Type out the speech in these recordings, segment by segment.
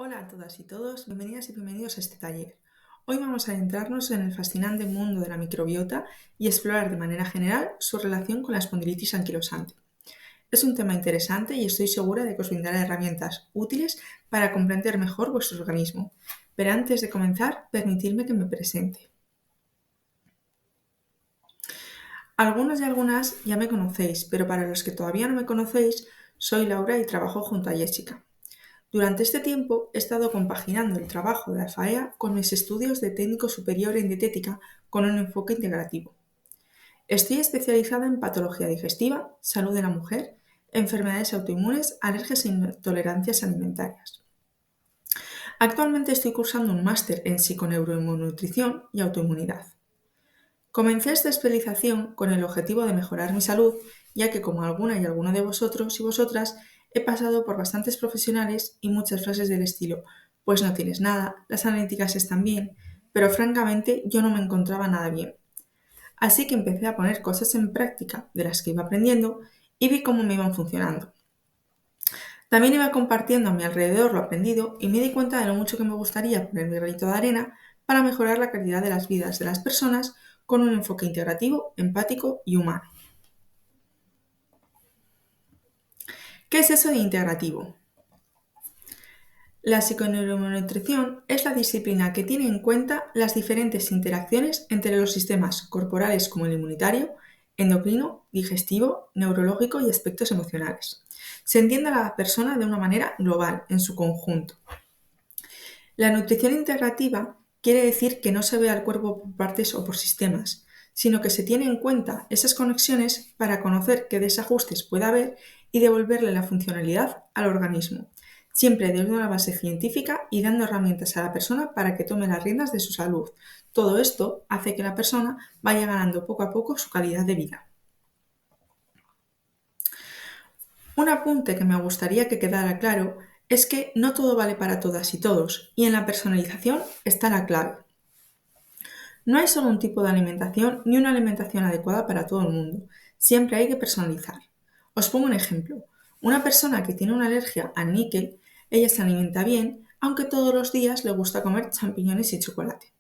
Hola a todas y todos, bienvenidas y bienvenidos a este taller. Hoy vamos a adentrarnos en el fascinante mundo de la microbiota y explorar de manera general su relación con la espondilitis anquilosante. Es un tema interesante y estoy segura de que os brindará herramientas útiles para comprender mejor vuestro organismo. Pero antes de comenzar, permitidme que me presente. Algunos y algunas ya me conocéis, pero para los que todavía no me conocéis, soy Laura y trabajo junto a Jessica. Durante este tiempo he estado compaginando el trabajo de AFAEA con mis estudios de técnico superior en dietética con un enfoque integrativo. Estoy especializada en patología digestiva, salud de la mujer, enfermedades autoinmunes, alergias e intolerancias alimentarias. Actualmente estoy cursando un máster en psiconeuroinmunonutrición y autoinmunidad. Comencé esta especialización con el objetivo de mejorar mi salud, ya que como alguna y alguno de vosotros y vosotras, he pasado por bastantes profesionales y muchas frases del estilo, pues no tienes nada, las analíticas están bien, pero francamente yo no me encontraba nada bien. Así que empecé a poner cosas en práctica de las que iba aprendiendo y vi cómo me iban funcionando. También iba compartiendo a mi alrededor lo aprendido y me di cuenta de lo mucho que me gustaría poner mi granito de arena para mejorar la calidad de las vidas de las personas con un enfoque integrativo, empático y humano. ¿Qué es eso de integrativo? La psiconeuroinmunonutrición es la disciplina que tiene en cuenta las diferentes interacciones entre los sistemas corporales como el inmunitario, endocrino, digestivo, neurológico y aspectos emocionales. Se entiende a la persona de una manera global, en su conjunto. La nutrición integrativa quiere decir que no se ve al cuerpo por partes o por sistemas, sino que se tiene en cuenta esas conexiones para conocer qué desajustes puede haber y devolverle la funcionalidad al organismo, siempre desde una base científica y dando herramientas a la persona para que tome las riendas de su salud. Todo esto hace que la persona vaya ganando poco a poco su calidad de vida. Un apunte que me gustaría que quedara claro es que no todo vale para todas y todos, y en la personalización está la clave. No hay solo un tipo de alimentación ni una alimentación adecuada para todo el mundo. Siempre hay que personalizar. Os pongo un ejemplo. Una persona que tiene una alergia al níquel, ella se alimenta bien, aunque todos los días le gusta comer champiñones y chocolate.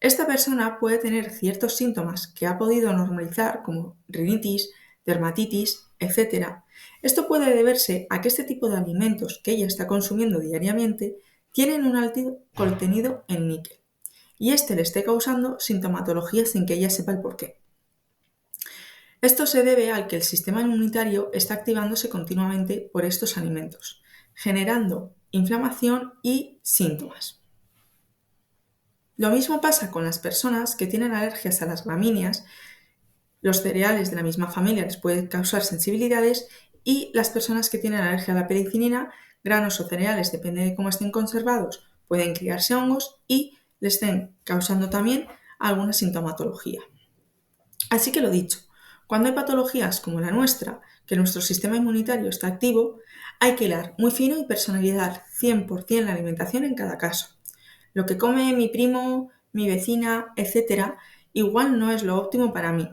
Esta persona puede tener ciertos síntomas que ha podido normalizar, como rinitis, dermatitis, etc. Esto puede deberse a que este tipo de alimentos que ella está consumiendo diariamente tienen un alto contenido en níquel y este le esté causando sintomatología sin que ella sepa el porqué. Esto se debe al que el sistema inmunitario está activándose continuamente por estos alimentos, generando inflamación y síntomas. Lo mismo pasa con las personas que tienen alergias a las gramíneas, los cereales de la misma familia les pueden causar sensibilidades y las personas que tienen alergia a la pericinina, granos o cereales, depende de cómo estén conservados, pueden criarse hongos y les estén causando también alguna sintomatología. Así que lo dicho, cuando hay patologías como la nuestra, que nuestro sistema inmunitario está activo, hay que hilar muy fino y personalizar 100% la alimentación en cada caso. Lo que come mi primo, mi vecina, etc., igual no es lo óptimo para mí.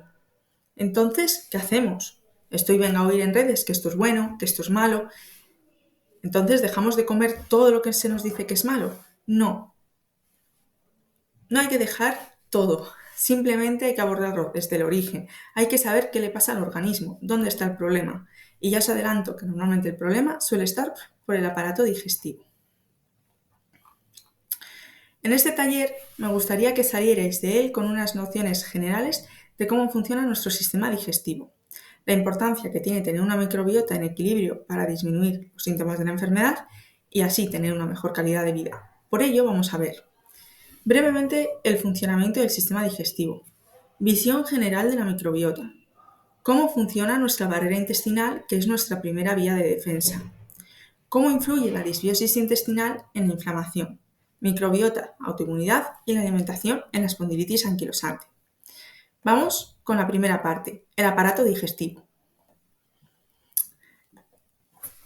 Entonces, ¿qué hacemos? Venga a oír en redes que esto es bueno, que esto es malo. Entonces, ¿dejamos de comer todo lo que se nos dice que es malo? No. No hay que dejar todo. Simplemente hay que abordarlo desde el origen. Hay que saber qué le pasa al organismo, dónde está el problema. Y ya os adelanto que normalmente el problema suele estar por el aparato digestivo. En este taller me gustaría que salierais de él con unas nociones generales de cómo funciona nuestro sistema digestivo, la importancia que tiene tener una microbiota en equilibrio para disminuir los síntomas de la enfermedad y así tener una mejor calidad de vida. Por ello vamos a ver brevemente el funcionamiento del sistema digestivo, visión general de la microbiota, cómo funciona nuestra barrera intestinal, que es nuestra primera vía de defensa, cómo influye la disbiosis intestinal en la inflamación, microbiota, autoinmunidad y la alimentación en la espondilitis anquilosante. Vamos con la primera parte, el aparato digestivo.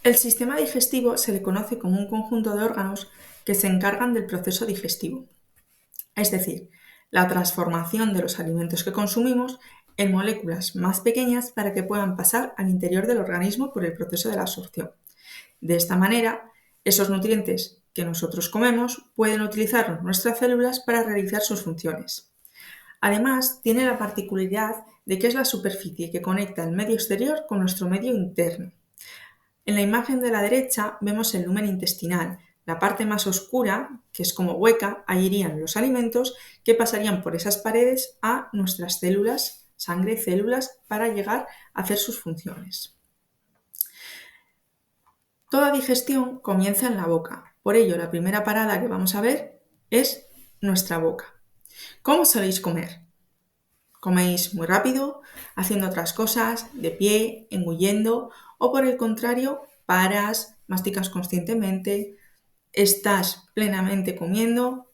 El sistema digestivo se le conoce como un conjunto de órganos que se encargan del proceso digestivo, es decir, la transformación de los alimentos que consumimos en moléculas más pequeñas para que puedan pasar al interior del organismo por el proceso de la absorción. De esta manera, esos nutrientes que nosotros comemos pueden utilizar nuestras células para realizar sus funciones. Además, tiene la particularidad de que es la superficie que conecta el medio exterior con nuestro medio interno. En la imagen de la derecha vemos el lumen intestinal. La parte más oscura, que es como hueca, ahí irían los alimentos que pasarían por esas paredes a nuestras células, sangre, células, para llegar a hacer sus funciones. Toda digestión comienza en la boca. Por ello, la primera parada que vamos a ver es nuestra boca. ¿Cómo soléis comer? ¿Coméis muy rápido, haciendo otras cosas, de pie, engullendo, o por el contrario, paras, masticas conscientemente, estás plenamente comiendo?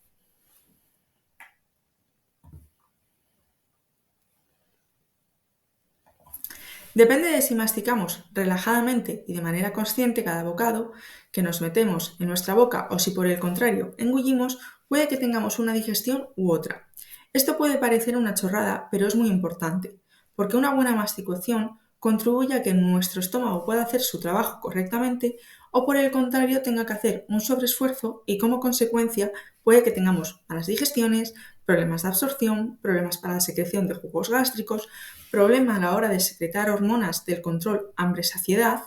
Depende de si masticamos relajadamente y de manera consciente cada bocado que nos metemos en nuestra boca o si por el contrario engullimos, puede que tengamos una digestión u otra. Esto puede parecer una chorrada, pero es muy importante, porque una buena masticación contribuye a que nuestro estómago pueda hacer su trabajo correctamente o por el contrario tenga que hacer un sobreesfuerzo y como consecuencia puede que tengamos malas digestiones, problemas de absorción, problemas para la secreción de jugos gástricos, problema a la hora de secretar hormonas del control hambre-saciedad,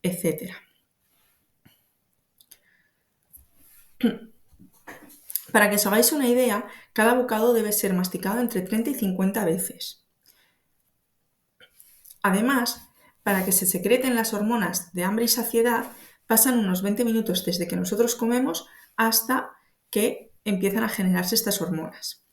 etc. Para que os hagáis una idea, cada bocado debe ser masticado entre 30 y 50 veces. Además, para que se secreten las hormonas de hambre y saciedad, pasan unos 20 minutos desde que nosotros comemos hasta que empiezan a generarse estas hormonas.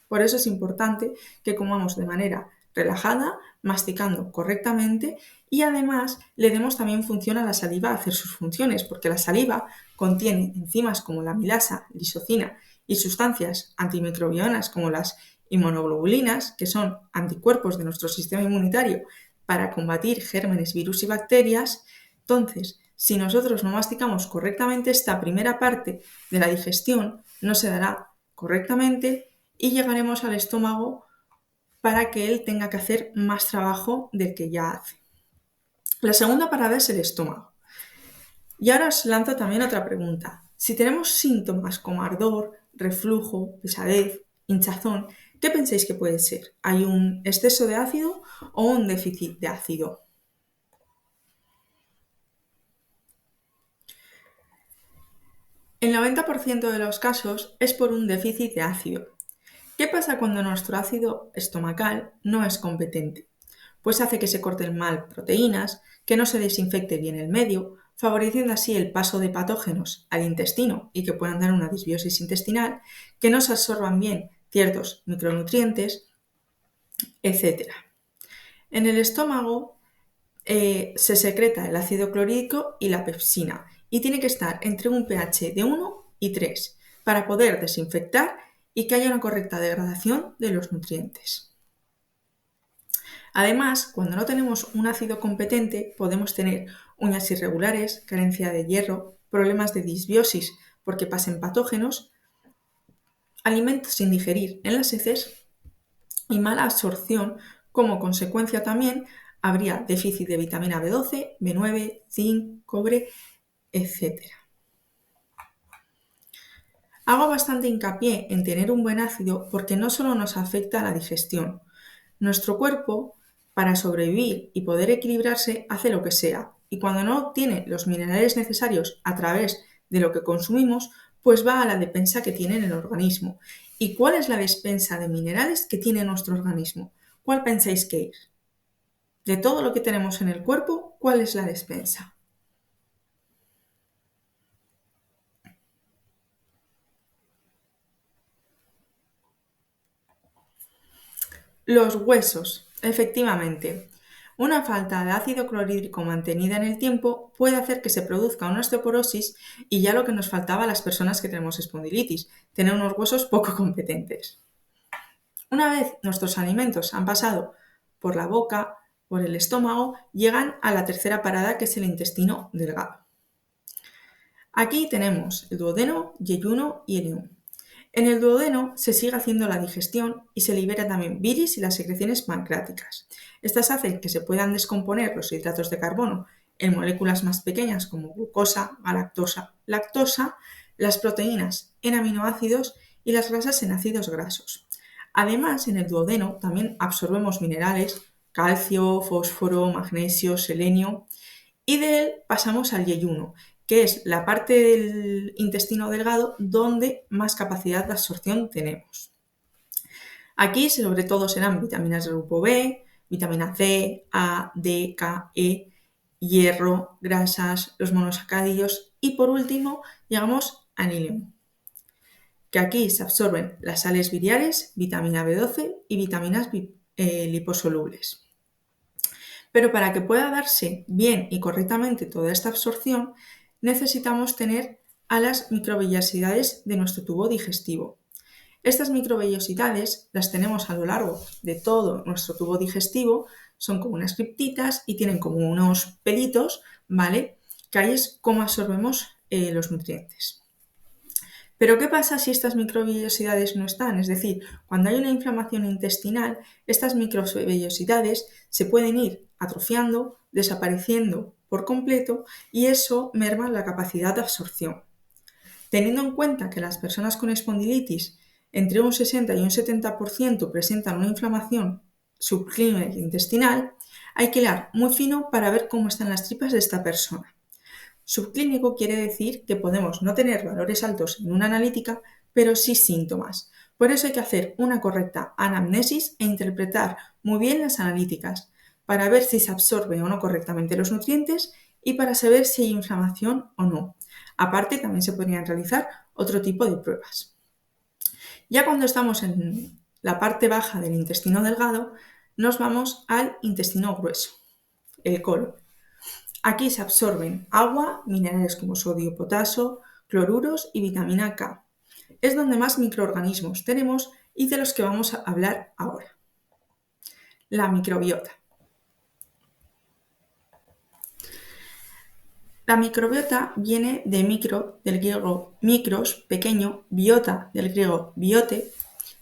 Por eso es importante que comamos de manera relajada, masticando correctamente y además le demos también función a la saliva a hacer sus funciones, porque la saliva contiene enzimas como la amilasa, lisocina y sustancias antimicrobianas como las inmunoglobulinas, que son anticuerpos de nuestro sistema inmunitario para combatir gérmenes, virus y bacterias. Entonces, si nosotros no masticamos correctamente esta primera parte de la digestión, no se dará correctamente y llegaremos al estómago para que él tenga que hacer más trabajo del que ya hace. La segunda parada es el estómago. Y ahora os lanzo también otra pregunta. Si tenemos síntomas como ardor, reflujo, pesadez, hinchazón, ¿qué pensáis que puede ser? ¿Hay un exceso de ácido o un déficit de ácido? El 90% de los casos es por un déficit de ácido. ¿Qué pasa cuando nuestro ácido estomacal no es competente? Pues hace que se corten mal proteínas, que no se desinfecte bien el medio, favoreciendo así el paso de patógenos al intestino y que puedan dar una disbiosis intestinal, que no se absorban bien ciertos micronutrientes, etc. En el estómago se secreta el ácido clorhídrico y la pepsina y tiene que estar entre un pH de 1 y 3 para poder desinfectar y que haya una correcta degradación de los nutrientes. Además, cuando no tenemos un ácido competente, podemos tener uñas irregulares, carencia de hierro, problemas de disbiosis porque pasen patógenos, alimentos sin digerir en las heces y mala absorción. Como consecuencia también habría déficit de vitamina B12, B9, zinc, cobre, etc. Hago bastante hincapié en tener un buen ácido porque no solo nos afecta a la digestión. Nuestro cuerpo, para sobrevivir y poder equilibrarse, hace lo que sea. Y cuando no obtiene los minerales necesarios a través de lo que consumimos, pues va a la despensa que tiene en el organismo. ¿Y cuál es la despensa de minerales que tiene nuestro organismo? ¿Cuál pensáis que es? De todo lo que tenemos en el cuerpo, ¿cuál es la despensa? Los huesos, efectivamente. Una falta de ácido clorhídrico mantenida en el tiempo puede hacer que se produzca una osteoporosis y ya lo que nos faltaba a las personas que tenemos espondilitis, tener unos huesos poco competentes. Una vez nuestros alimentos han pasado por la boca, por el estómago, llegan a la tercera parada que es el intestino delgado. Aquí tenemos el duodeno, yeyuno y el ileum. En el duodeno se sigue haciendo la digestión y se libera también bilis y las secreciones pancreáticas. Estas hacen que se puedan descomponer los hidratos de carbono en moléculas más pequeñas como glucosa, galactosa, lactosa, las proteínas en aminoácidos y las grasas en ácidos grasos. Además, en el duodeno también absorbemos minerales, calcio, fósforo, magnesio, selenio, y de él pasamos al yeyuno, que es la parte del intestino delgado donde más capacidad de absorción tenemos. Aquí sobre todo serán vitaminas del grupo B, vitamina C, A, D, K, E, hierro, grasas, los monosacáridos y por último llegamos al ileum, que aquí se absorben las sales biliares, vitamina B12 y vitaminas liposolubles. Pero para que pueda darse bien y correctamente toda esta absorción, necesitamos tener a las microvellosidades de nuestro tubo digestivo. Estas microvellosidades las tenemos a lo largo de todo nuestro tubo digestivo, son como unas criptitas y tienen como unos pelitos, ¿vale? Que ahí es como absorbemos los nutrientes. Pero ¿qué pasa si estas microvellosidades no están? Es decir, cuando hay una inflamación intestinal, estas microvellosidades se pueden ir atrofiando, desapareciendo por completo y eso merma la capacidad de absorción. Teniendo en cuenta que las personas con espondilitis entre un 60 y un 70% presentan una inflamación subclínica intestinal, hay que hilar muy fino para ver cómo están las tripas de esta persona. Subclínico quiere decir que podemos no tener valores altos en una analítica, pero sí síntomas. Por eso hay que hacer una correcta anamnesis e interpretar muy bien las analíticas para ver si se absorben o no correctamente los nutrientes y para saber si hay inflamación o no. Aparte, también se podrían realizar otro tipo de pruebas. Ya cuando estamos en la parte baja del intestino delgado, nos vamos al intestino grueso, el colon. Aquí se absorben agua, minerales como sodio, potasio, cloruros y vitamina K. Es donde más microorganismos tenemos y de los que vamos a hablar ahora. La microbiota. La microbiota viene de micro, del griego micros, pequeño, biota, del griego biote,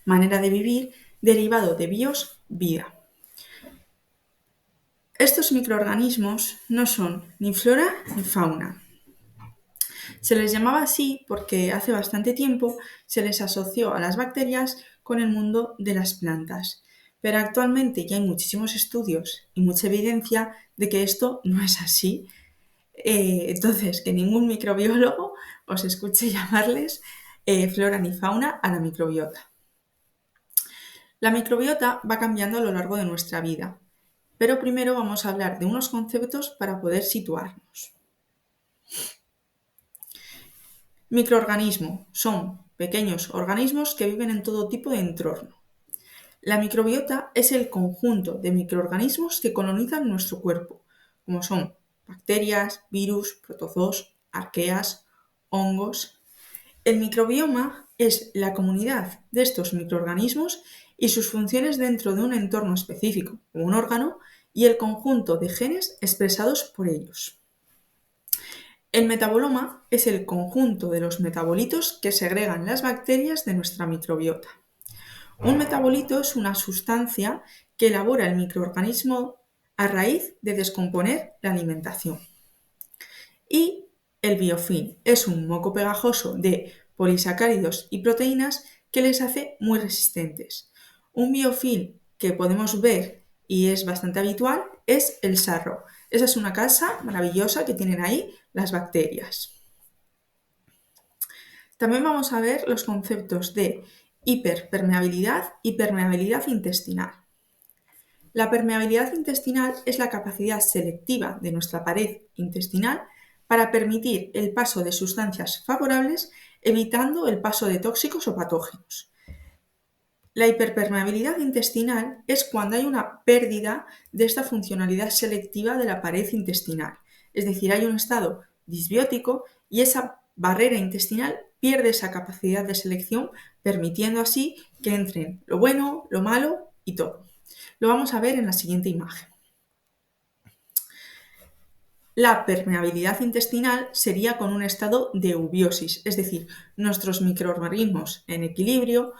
manera de vivir, derivado de bios, vida. Estos microorganismos no son ni flora ni fauna. Se les llamaba así porque hace bastante tiempo se les asoció a las bacterias con el mundo de las plantas. Pero actualmente ya hay muchísimos estudios y mucha evidencia de que esto no es así. Entonces, que ningún microbiólogo os escuche llamarles flora ni fauna a la microbiota. La microbiota va cambiando a lo largo de nuestra vida, pero primero vamos a hablar de unos conceptos para poder situarnos. Microorganismo son pequeños organismos que viven en todo tipo de entorno. La microbiota es el conjunto de microorganismos que colonizan nuestro cuerpo, como son bacterias, virus, protozoos, arqueas, hongos. El microbioma es la comunidad de estos microorganismos y sus funciones dentro de un entorno específico, como un órgano, y el conjunto de genes expresados por ellos. El metaboloma es el conjunto de los metabolitos que segregan las bacterias de nuestra microbiota. Un metabolito es una sustancia que elabora el microorganismo a raíz de descomponer la alimentación. Y el biofilm es un moco pegajoso de polisacáridos y proteínas que les hace muy resistentes. Un biofilm que podemos ver y es bastante habitual es el sarro. Esa es una casa maravillosa que tienen ahí las bacterias. También vamos a ver los conceptos de hiperpermeabilidad y permeabilidad intestinal. La permeabilidad intestinal es la capacidad selectiva de nuestra pared intestinal para permitir el paso de sustancias favorables, evitando el paso de tóxicos o patógenos. La hiperpermeabilidad intestinal es cuando hay una pérdida de esta funcionalidad selectiva de la pared intestinal, es decir, hay un estado disbiótico y esa barrera intestinal pierde esa capacidad de selección, permitiendo así que entren lo bueno, lo malo y todo. Lo vamos a ver en la siguiente imagen. La permeabilidad intestinal sería con un estado de eubiosis, es decir, nuestros microorganismos en equilibrio,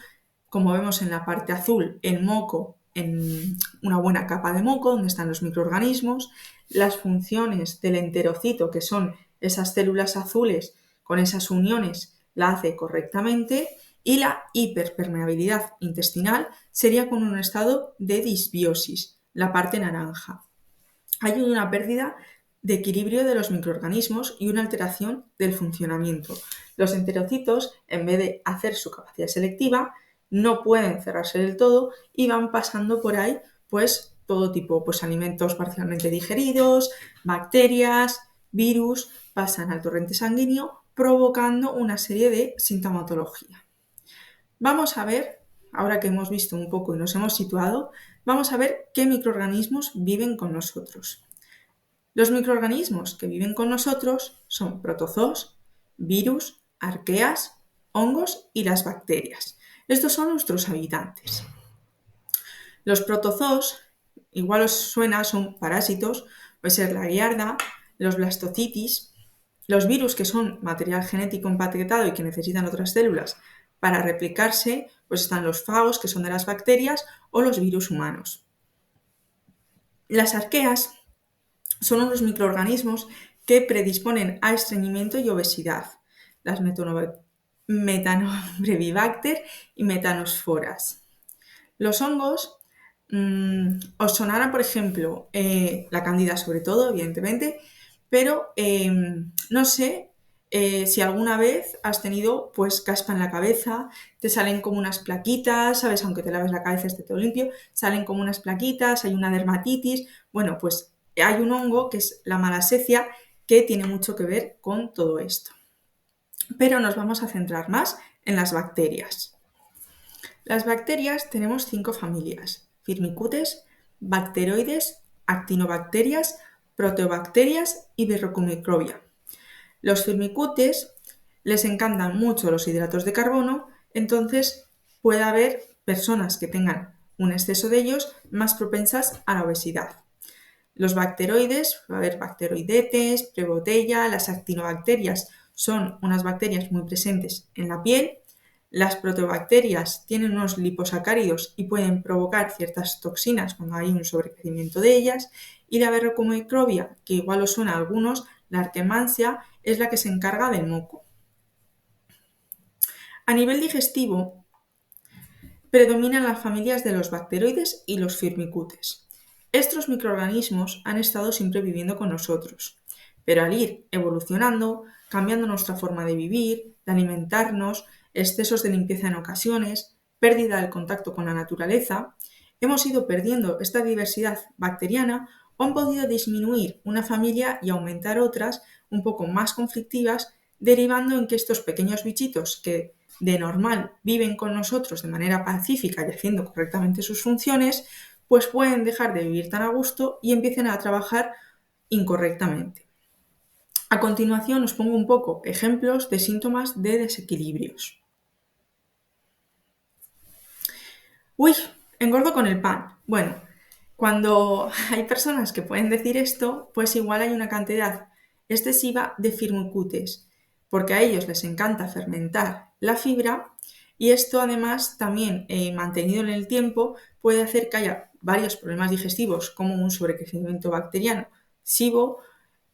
como vemos en la parte azul, el moco en una buena capa de moco donde están los microorganismos, las funciones del enterocito, que son esas células azules con esas uniones la hace correctamente y la hiperpermeabilidad intestinal sería con un estado de disbiosis, la parte naranja. Hay una pérdida de equilibrio de los microorganismos y una alteración del funcionamiento. Los enterocitos, en vez de hacer su capacidad selectiva, no pueden cerrarse del todo y van pasando por ahí pues todo tipo, pues alimentos parcialmente digeridos, bacterias, virus, pasan al torrente sanguíneo provocando una serie de sintomatología. Vamos a ver, ahora que hemos visto un poco y nos hemos situado, vamos a ver qué microorganismos viven con nosotros. Los microorganismos que viven con nosotros son protozoos, virus, arqueas, hongos y las bacterias. Estos son nuestros habitantes. Los protozoos, igual os suena, son parásitos, puede ser la guiarda, los blastocitis, los virus que son material genético empaquetado y que necesitan otras células para replicarse, pues están los fagos que son de las bacterias o los virus humanos. Las arqueas son unos microorganismos que predisponen a estreñimiento y obesidad, las Methanobrevibacter y metanosforas. Los hongos, os sonará, por ejemplo, la cándida sobre todo, evidentemente, pero no sé si alguna vez has tenido pues caspa en la cabeza, te salen como unas plaquitas, ¿sabes? Aunque te laves la cabeza esté todo limpio, salen como unas plaquitas, hay una dermatitis. Bueno, pues hay un hongo que es la malassezia que tiene mucho que ver con todo esto. Pero nos vamos a centrar más en las bacterias. Las bacterias tenemos 5 familias: Firmicutes, Bacteroides, Actinobacterias, Proteobacterias y Verrocumicrobia. Los Firmicutes les encantan mucho los hidratos de carbono, entonces puede haber personas que tengan un exceso de ellos más propensas a la obesidad. Los bacteroides, va a haber bacteroidetes, prebotella, las actinobacterias son unas bacterias muy presentes en la piel. Las proteobacterias tienen unos liposacáridos y pueden provocar ciertas toxinas cuando hay un sobrecrecimiento de ellas. Y la verrocumicrobia, que igual os suena a algunos, la Arquemansia, es la que se encarga del moco. A nivel digestivo, predominan las familias de los bacteroides y los firmicutes. Estos microorganismos han estado siempre viviendo con nosotros, pero al ir evolucionando, cambiando nuestra forma de vivir, de alimentarnos, excesos de limpieza en ocasiones, pérdida del contacto con la naturaleza, hemos ido perdiendo esta diversidad bacteriana o han podido disminuir una familia y aumentar otras un poco más conflictivas, derivando en que estos pequeños bichitos que de normal viven con nosotros de manera pacífica y haciendo correctamente sus funciones, pues pueden dejar de vivir tan a gusto y empiecen a trabajar incorrectamente. A continuación os pongo un poco ejemplos de síntomas de desequilibrios. Uy, engordo con el pan. Bueno, cuando hay personas que pueden decir esto, pues igual hay una cantidad excesiva de firmicutes, porque a ellos les encanta fermentar la fibra y esto además también mantenido en el tiempo puede hacer que haya varios problemas digestivos como un sobrecrecimiento bacteriano, SIBO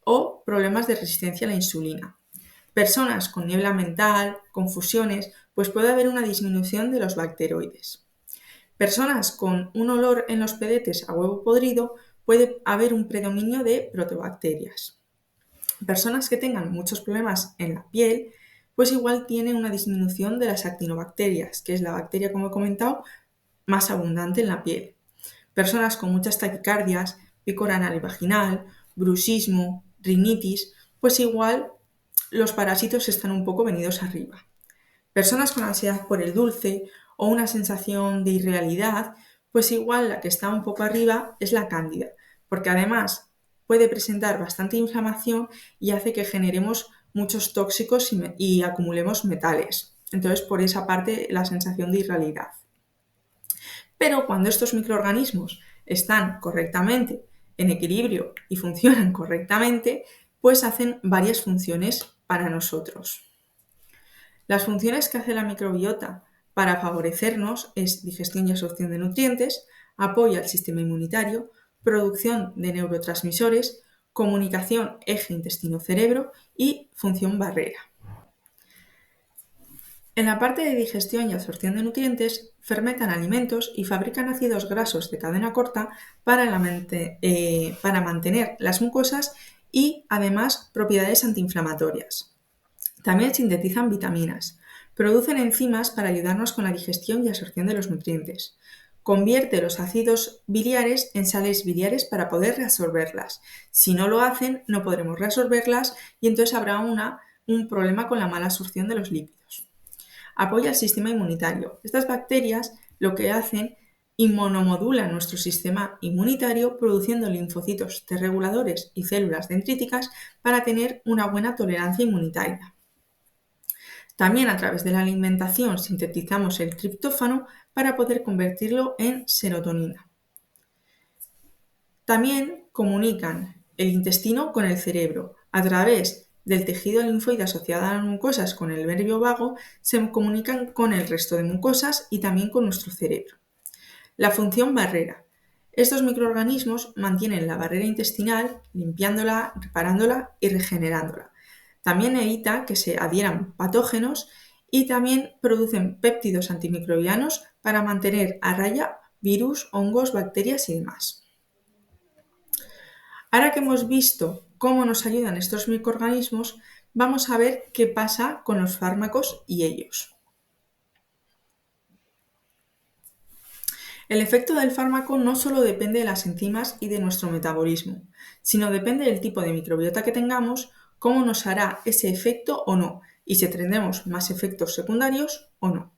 o problemas de resistencia a la insulina. Personas con niebla mental, confusiones, pues puede haber una disminución de los bacteroides. Personas con un olor en los pedetes a huevo podrido, puede haber un predominio de protobacterias. Personas que tengan muchos problemas en la piel, pues igual tienen una disminución de las actinobacterias, que es la bacteria, como he comentado, más abundante en la piel. Personas con muchas taquicardias, picor anal y vaginal, bruxismo, rinitis, pues igual los parásitos están un poco venidos arriba. Personas con ansiedad por el dulce o una sensación de irrealidad, pues igual la que está un poco arriba es la cándida, porque además puede presentar bastante inflamación y hace que generemos muchos tóxicos y acumulemos metales. Entonces, por esa parte, la sensación de irrealidad. Pero cuando estos microorganismos están correctamente en equilibrio y funcionan correctamente, pues hacen varias funciones para nosotros. Las funciones que hace la microbiota para favorecernos es digestión y absorción de nutrientes, apoyo al sistema inmunitario, producción de neurotransmisores, comunicación eje intestino-cerebro y función barrera. En la parte de digestión y absorción de nutrientes, fermentan alimentos y fabrican ácidos grasos de cadena corta para mantener las mucosas y, además, propiedades antiinflamatorias. También sintetizan vitaminas. Producen enzimas para ayudarnos con la digestión y absorción de los nutrientes. Convierte los ácidos biliares en sales biliares para poder reabsorberlas. Si no lo hacen, no podremos reabsorberlas y entonces habrá un problema con la mala absorción de los lípidos. Apoya el sistema inmunitario. Estas bacterias lo que hacen inmunomodulan nuestro sistema inmunitario produciendo linfocitos T reguladores y células dendríticas para tener una buena tolerancia inmunitaria. También a través de la alimentación sintetizamos el triptófano para poder convertirlo en serotonina. También comunican el intestino con el cerebro. A través del tejido linfoide asociado a las mucosas con el nervio vago se comunican con el resto de mucosas y también con nuestro cerebro. La función barrera. Estos microorganismos mantienen la barrera intestinal limpiándola, reparándola y regenerándola. También evita que se adhieran patógenos y también producen péptidos antimicrobianos para mantener a raya virus, hongos, bacterias y demás. Ahora que hemos visto cómo nos ayudan estos microorganismos, vamos a ver qué pasa con los fármacos y ellos. El efecto del fármaco no solo depende de las enzimas y de nuestro metabolismo, sino depende del tipo de microbiota que tengamos, cómo nos hará ese efecto o no, y si tendremos más efectos secundarios o no.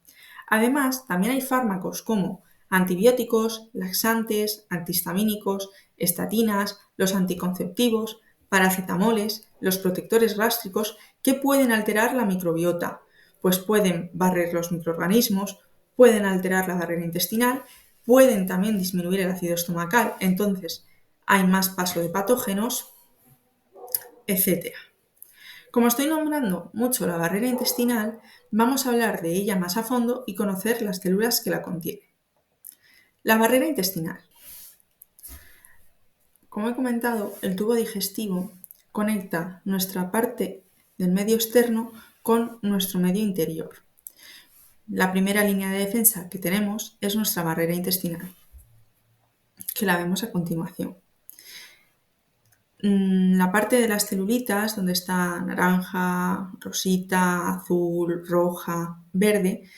Además, también hay fármacos como antibióticos, laxantes, antihistamínicos, estatinas, los anticonceptivos, paracetamoles, los protectores gástricos que pueden alterar la microbiota, pues pueden barrer los microorganismos, pueden alterar la barrera intestinal, pueden también disminuir el ácido estomacal, entonces hay más paso de patógenos, etc. Como estoy nombrando mucho la barrera intestinal, vamos a hablar de ella más a fondo y conocer las células que la contienen. La barrera intestinal. Como he comentado, el tubo digestivo conecta nuestra parte del medio externo con nuestro medio interior. La primera línea de defensa que tenemos es nuestra barrera intestinal, que la vemos a continuación. La parte de las celulitas, donde está naranja, rosita, azul, roja, verde,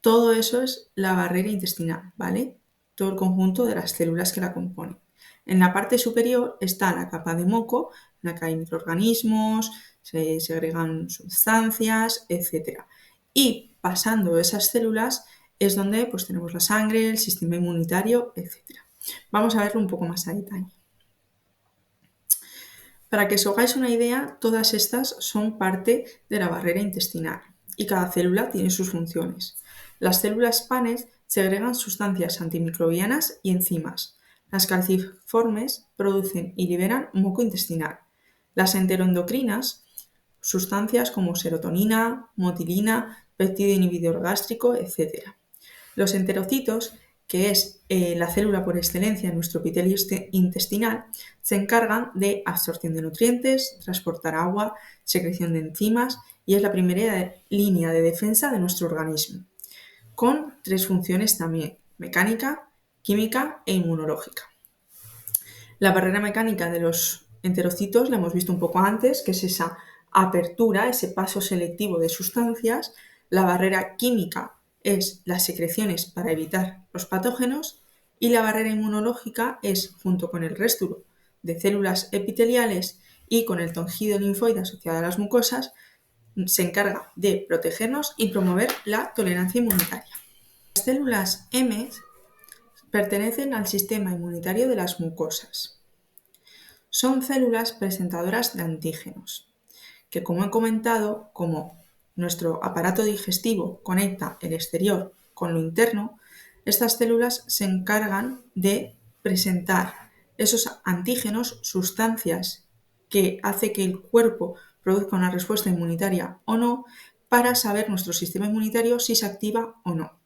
todo eso es la barrera intestinal, ¿vale? Todo el conjunto de las células que la componen. En la parte superior está la capa de moco, en la que hay microorganismos, se segregan sustancias, etc. Y pasando esas células es donde pues, tenemos la sangre, el sistema inmunitario, etc. Vamos a verlo un poco más a detalle. Para que os hagáis una idea, todas estas son parte de la barrera intestinal y cada célula tiene sus funciones. Las células panes segregan sustancias antimicrobianas y enzimas. Las calciformes producen y liberan moco intestinal. Las enteroendocrinas, sustancias como serotonina, motilina, péptido inhibidor gástrico, etc. Los enterocitos, que es la célula por excelencia en nuestro epitelio intestinal, se encargan de absorción de nutrientes, transportar agua, secreción de enzimas y es la primera línea de defensa de nuestro organismo, con 3 funciones también: mecánica, química e inmunológica. La barrera mecánica de los enterocitos la hemos visto un poco antes, que es esa apertura, ese paso selectivo de sustancias. La barrera química es las secreciones para evitar los patógenos y la barrera inmunológica es, junto con el resto de células epiteliales y con el tejido linfoide asociado a las mucosas, se encarga de protegernos y promover la tolerancia inmunitaria. Las células M pertenecen al sistema inmunitario de las mucosas. Son células presentadoras de antígenos, que como he comentado, como nuestro aparato digestivo conecta el exterior con lo interno, estas células se encargan de presentar esos antígenos, sustancias que hace que el cuerpo produzca una respuesta inmunitaria o no, para saber nuestro sistema inmunitario si se activa o no.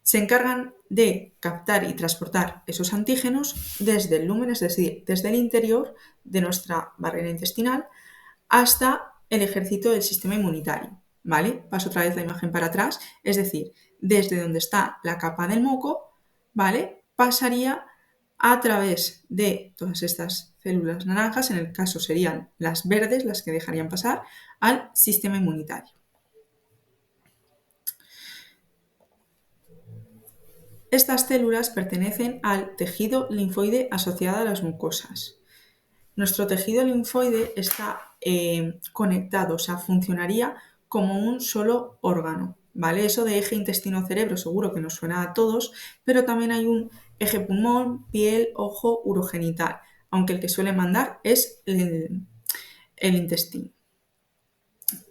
Se encargan de captar y transportar esos antígenos desde el lumen, es decir, desde el interior de nuestra barrera intestinal hasta el ejército del sistema inmunitario, ¿vale? Paso otra vez la imagen para atrás, es decir, desde donde está la capa del moco, ¿vale? Pasaría a través de todas estas células naranjas, en el caso serían las verdes las que dejarían pasar, al sistema inmunitario. Estas células pertenecen al tejido linfoide asociado a las mucosas. Nuestro tejido linfoide está conectado, o sea, funcionaría como un solo órgano, ¿vale? Eso de eje intestino-cerebro seguro que nos suena a todos, pero también hay un eje pulmón, piel, ojo, urogenital, aunque el que suele mandar es el intestino.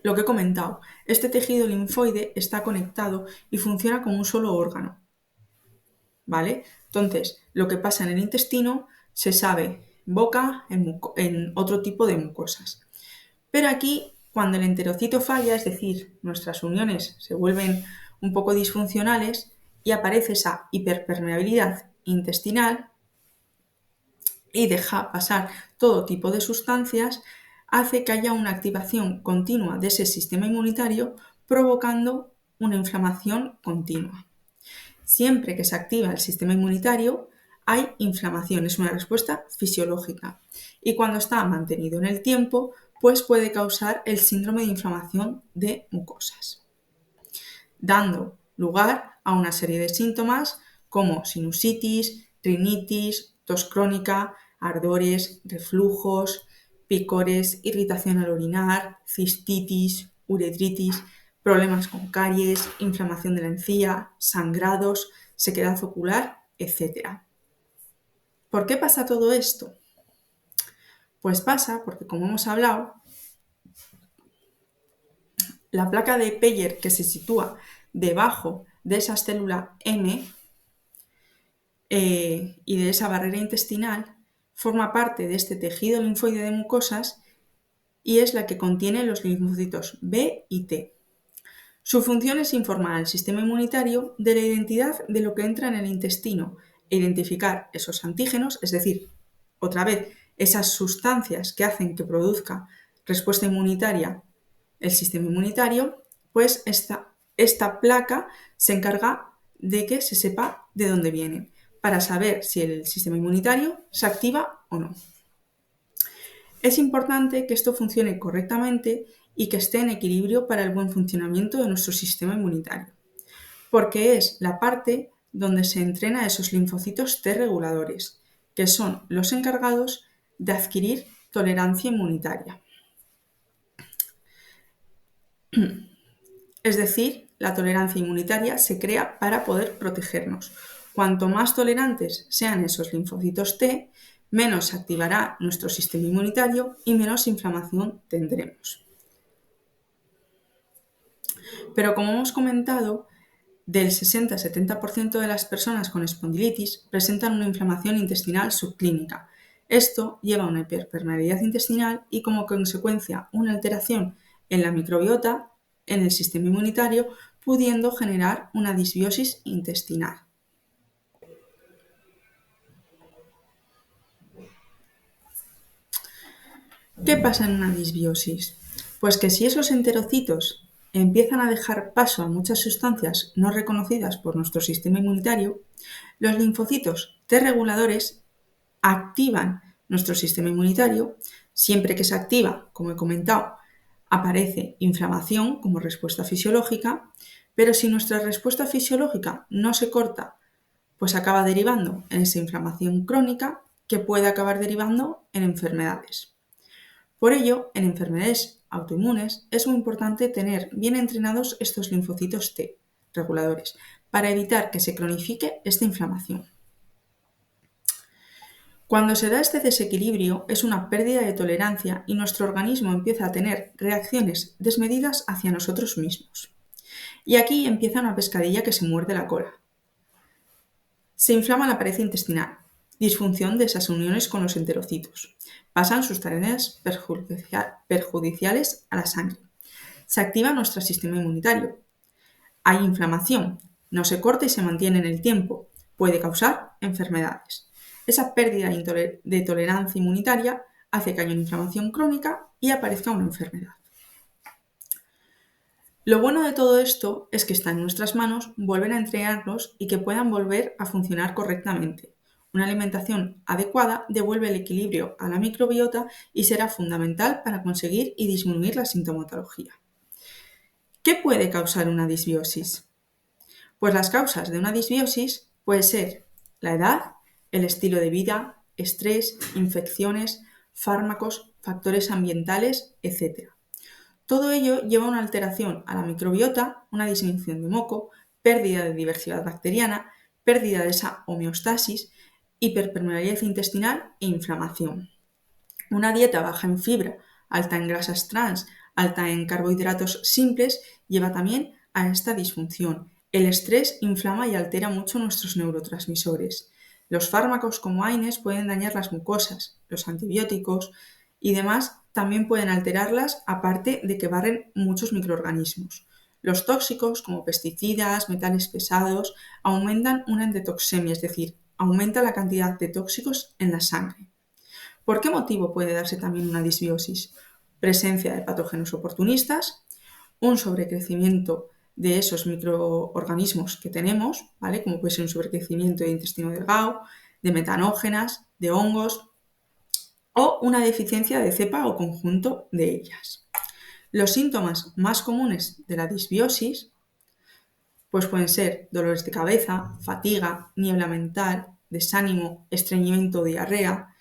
Lo que he comentado, este tejido linfoide está conectado y funciona como un solo órgano, ¿vale? Entonces, lo que pasa en el intestino se sabe en boca, en otro tipo de mucosas. Pero aquí, cuando el enterocito falla, es decir, nuestras uniones se vuelven un poco disfuncionales y aparece esa hiperpermeabilidad intestinal y deja pasar todo tipo de sustancias, hace que haya una activación continua de ese sistema inmunitario, provocando una inflamación continua. Siempre que se activa el sistema inmunitario, hay inflamación, es una respuesta fisiológica. Y cuando está mantenido en el tiempo, pues puede causar el síndrome de inflamación de mucosas, dando lugar a una serie de síntomas como sinusitis, rinitis, tos crónica, ardores, reflujos, picores, irritación al orinar, cistitis, uretritis, problemas con caries, inflamación de la encía, sangrados, sequedad ocular, etc. ¿Por qué pasa todo esto? Pues pasa porque, como hemos hablado, la placa de Peyer que se sitúa debajo de esa célula M y de esa barrera intestinal forma parte de este tejido linfoide de mucosas y es la que contiene los linfocitos B y T. Su función es informar al sistema inmunitario de la identidad de lo que entra en el intestino e identificar esos antígenos, es decir, otra vez, esas sustancias que hacen que produzca respuesta inmunitaria el sistema inmunitario, pues esta placa se encarga de que se sepa de dónde viene, para saber si el sistema inmunitario se activa o no. Es importante que esto funcione correctamente y que esté en equilibrio para el buen funcionamiento de nuestro sistema inmunitario, porque es la parte donde se entrena a esos linfocitos T reguladores, que son los encargados de adquirir tolerancia inmunitaria. Es decir, la tolerancia inmunitaria se crea para poder protegernos. Cuanto más tolerantes sean esos linfocitos T, menos se activará nuestro sistema inmunitario y menos inflamación tendremos. Pero como hemos comentado, del 60-70% de las personas con espondilitis presentan una inflamación intestinal subclínica. Esto lleva a una hiperpermeabilidad intestinal y como consecuencia una alteración en la microbiota, en el sistema inmunitario, pudiendo generar una disbiosis intestinal. ¿Qué pasa en una disbiosis? Pues que si esos enterocitos empiezan a dejar paso a muchas sustancias no reconocidas por nuestro sistema inmunitario, los linfocitos T reguladores activan nuestro sistema inmunitario. Siempre que se activa, como he comentado, aparece inflamación como respuesta fisiológica, pero si nuestra respuesta fisiológica no se corta, pues acaba derivando en esa inflamación crónica que puede acabar derivando en enfermedades. Por ello, en enfermedades autoinmunes es muy importante tener bien entrenados estos linfocitos T reguladores para evitar que se cronifique esta inflamación. Cuando se da este desequilibrio es una pérdida de tolerancia y nuestro organismo empieza a tener reacciones desmedidas hacia nosotros mismos. Y aquí empieza una pescadilla que se muerde la cola. Se inflama la pared intestinal, disfunción de esas uniones con los enterocitos. Pasan sus tareas perjudiciales a la sangre. Se activa nuestro sistema inmunitario. Hay inflamación, no se corta y se mantiene en el tiempo. Puede causar enfermedades. Esa pérdida de tolerancia inmunitaria hace que haya una inflamación crónica y aparezca una enfermedad. Lo bueno de todo esto es que está en nuestras manos volver a entrenarlos y que puedan volver a funcionar correctamente. Una alimentación adecuada devuelve el equilibrio a la microbiota y será fundamental para conseguir y disminuir la sintomatología. ¿Qué puede causar una disbiosis? Pues las causas de una disbiosis pueden ser la edad, el estilo de vida, estrés, infecciones, fármacos, factores ambientales, etc. Todo ello lleva a una alteración a la microbiota, una disminución de moco, pérdida de diversidad bacteriana, pérdida de esa homeostasis, hiperpermeabilidad intestinal e inflamación. Una dieta baja en fibra, alta en grasas trans, alta en carbohidratos simples, lleva también a esta disfunción. El estrés inflama y altera mucho nuestros neurotransmisores. Los fármacos como AINES pueden dañar las mucosas, los antibióticos y demás también pueden alterarlas, aparte de que barren muchos microorganismos. Los tóxicos, como pesticidas, metales pesados, aumentan una endetoxemia, es decir, aumenta la cantidad de tóxicos en la sangre. ¿Por qué motivo puede darse también una disbiosis? Presencia de patógenos oportunistas, un sobrecrecimiento de esos microorganismos que tenemos, ¿vale? Como puede ser un sobrecrecimiento de intestino delgado, de metanógenas, de hongos, o una deficiencia de cepa o conjunto de ellas. Los síntomas más comunes de la disbiosis pues pueden ser dolores de cabeza, fatiga, niebla mental, desánimo, estreñimiento o diarrea,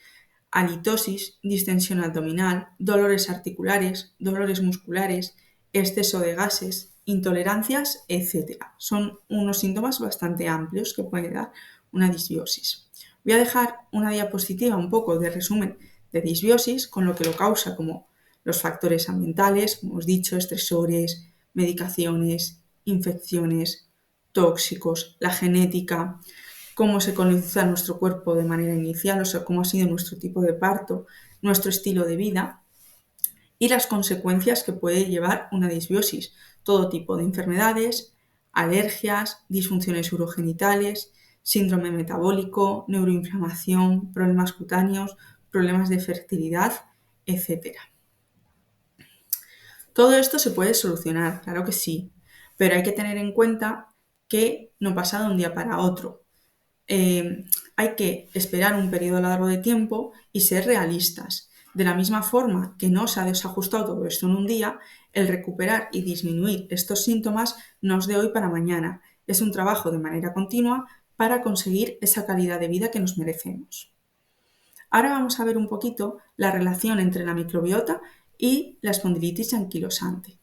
halitosis, distensión abdominal, dolores articulares, dolores musculares, exceso de gases, intolerancias, etc. Son unos síntomas bastante amplios que puede dar una disbiosis. Voy a dejar una diapositiva un poco de resumen de disbiosis con lo que lo causa, como los factores ambientales, como os he dicho, estresores, medicaciones, infecciones, tóxicos, la genética, cómo se coloniza nuestro cuerpo de manera inicial, o sea, cómo ha sido nuestro tipo de parto, nuestro estilo de vida y las consecuencias que puede llevar una disbiosis, todo tipo de enfermedades, alergias, disfunciones urogenitales, síndrome metabólico, neuroinflamación, problemas cutáneos, problemas de fertilidad, etc. Todo esto se puede solucionar, claro que sí, pero hay que tener en cuenta que no pasa de un día para otro. Hay que esperar un periodo largo de tiempo y ser realistas. De la misma forma que no se ha desajustado todo esto en un día, el recuperar y disminuir estos síntomas no es de hoy para mañana. Es un trabajo de manera continua para conseguir esa calidad de vida que nos merecemos. Ahora vamos a ver un poquito la relación entre la microbiota y la espondilitis anquilosante.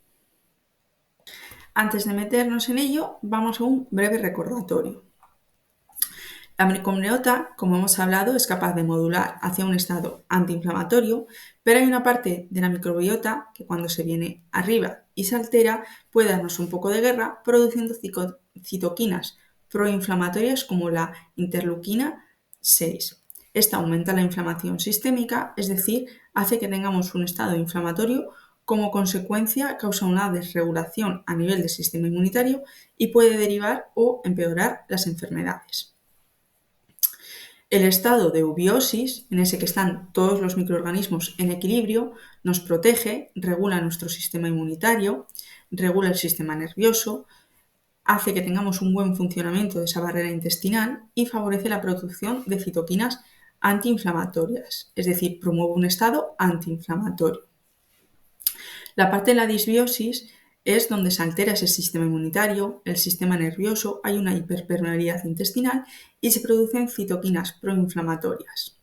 Antes de meternos en ello, vamos a un breve recordatorio. La microbiota, como hemos hablado, es capaz de modular hacia un estado antiinflamatorio, pero hay una parte de la microbiota que cuando se viene arriba y se altera puede darnos un poco de guerra produciendo citoquinas proinflamatorias como la interleuquina 6. Esta aumenta la inflamación sistémica, es decir, hace que tengamos un estado inflamatorio, como consecuencia causa una desregulación a nivel del sistema inmunitario y puede derivar o empeorar las enfermedades. El estado de eubiosis, en ese que están todos los microorganismos en equilibrio, nos protege, regula nuestro sistema inmunitario, regula el sistema nervioso, hace que tengamos un buen funcionamiento de esa barrera intestinal y favorece la producción de citoquinas antiinflamatorias, es decir, promueve un estado antiinflamatorio. La parte de la disbiosis es donde se altera ese sistema inmunitario, el sistema nervioso, hay una hiperpermeabilidad intestinal y se producen citoquinas proinflamatorias.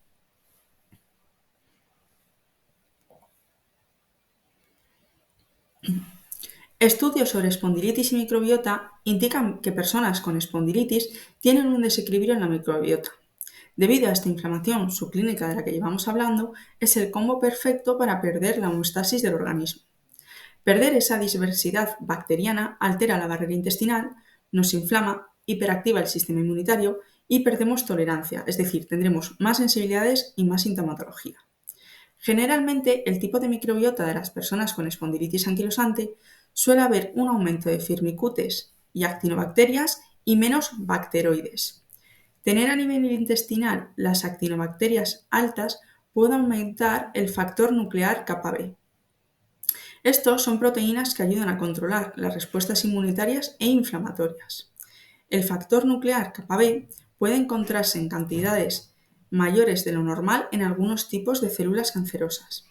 Estudios sobre espondilitis y microbiota indican que personas con espondilitis tienen un desequilibrio en la microbiota. Debido a esta inflamación subclínica de la que llevamos hablando, es el combo perfecto para perder la homeostasis del organismo. Perder esa diversidad bacteriana altera la barrera intestinal, nos inflama, hiperactiva el sistema inmunitario y perdemos tolerancia, es decir, tendremos más sensibilidades y más sintomatología. Generalmente, el tipo de microbiota de las personas con espondilitis anquilosante suele haber un aumento de firmicutes y actinobacterias y menos bacteroides. Tener a nivel intestinal las actinobacterias altas puede aumentar el factor nuclear kappa B. Estos son proteínas que ayudan a controlar las respuestas inmunitarias e inflamatorias. El factor nuclear kappa B puede encontrarse en cantidades mayores de lo normal en algunos tipos de células cancerosas.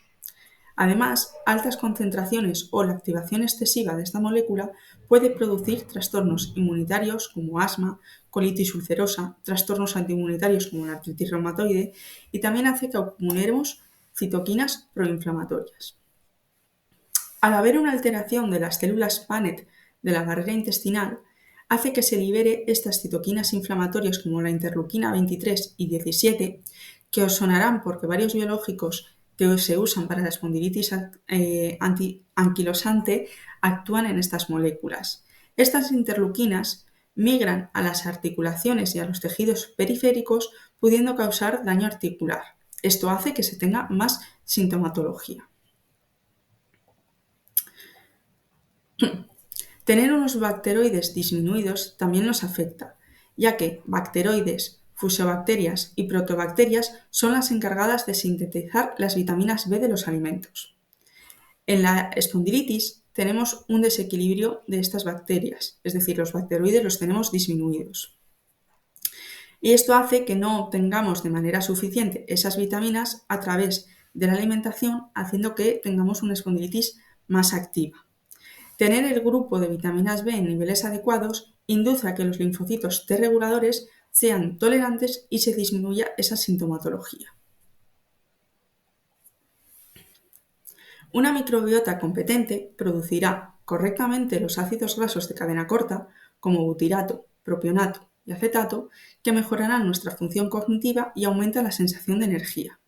Además, altas concentraciones o la activación excesiva de esta molécula puede producir trastornos inmunitarios como asma, colitis ulcerosa, trastornos antiinmunitarios como la artritis reumatoide y también hace que acumulemos citoquinas proinflamatorias. Al haber una alteración de las células PANET de la barrera intestinal, hace que se libere estas citoquinas inflamatorias como la interleuquina 23 y 17, que os sonarán porque varios biológicos que se usan para la espondilitis anquilosante actúan en estas moléculas. Estas interleuquinas migran a las articulaciones y a los tejidos periféricos, pudiendo causar daño articular. Esto hace que se tenga más sintomatología. Tener unos bacteroides disminuidos también nos afecta, ya que bacteroides, fusobacterias y protobacterias son las encargadas de sintetizar las vitaminas B de los alimentos. En la espondilitis tenemos un desequilibrio de estas bacterias, es decir, los bacteroides los tenemos disminuidos. Y esto hace que no obtengamos de manera suficiente esas vitaminas a través de la alimentación, haciendo que tengamos una espondilitis más activa. Tener el grupo de vitaminas B en niveles adecuados induce a que los linfocitos T reguladores sean tolerantes y se disminuya esa sintomatología. Una microbiota competente producirá correctamente los ácidos grasos de cadena corta, como butirato, propionato y acetato, que mejorarán nuestra función cognitiva y aumentan la sensación de energía.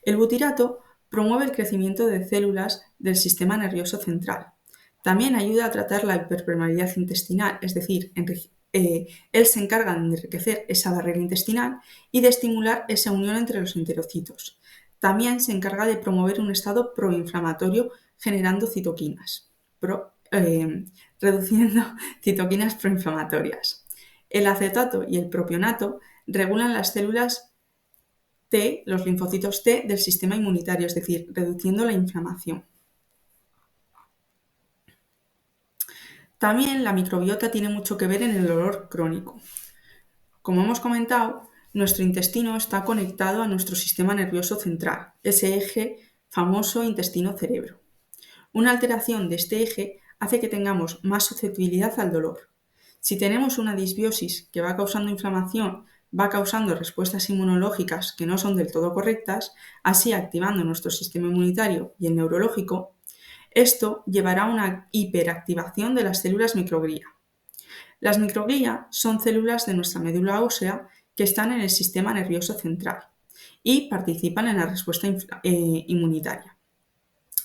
El butirato promueve el crecimiento de células del sistema nervioso central. También ayuda a tratar la hiperpermeabilidad intestinal, es decir, él se encarga de enriquecer esa barrera intestinal y de estimular esa unión entre los enterocitos. También se encarga de promover un estado proinflamatorio generando citoquinas, reduciendo citoquinas proinflamatorias. El acetato y el propionato regulan las células T, los linfocitos T del sistema inmunitario, es decir, reduciendo la inflamación. También la microbiota tiene mucho que ver en el dolor crónico. Como hemos comentado, nuestro intestino está conectado a nuestro sistema nervioso central, ese eje famoso intestino-cerebro. Una alteración de este eje hace que tengamos más susceptibilidad al dolor. Si tenemos una disbiosis que va causando inflamación, va causando respuestas inmunológicas que no son del todo correctas, así activando nuestro sistema inmunitario y el neurológico, esto llevará a una hiperactivación de las células microglía. Las microglía son células de nuestra médula ósea que están en el sistema nervioso central y participan en la respuesta inmunitaria.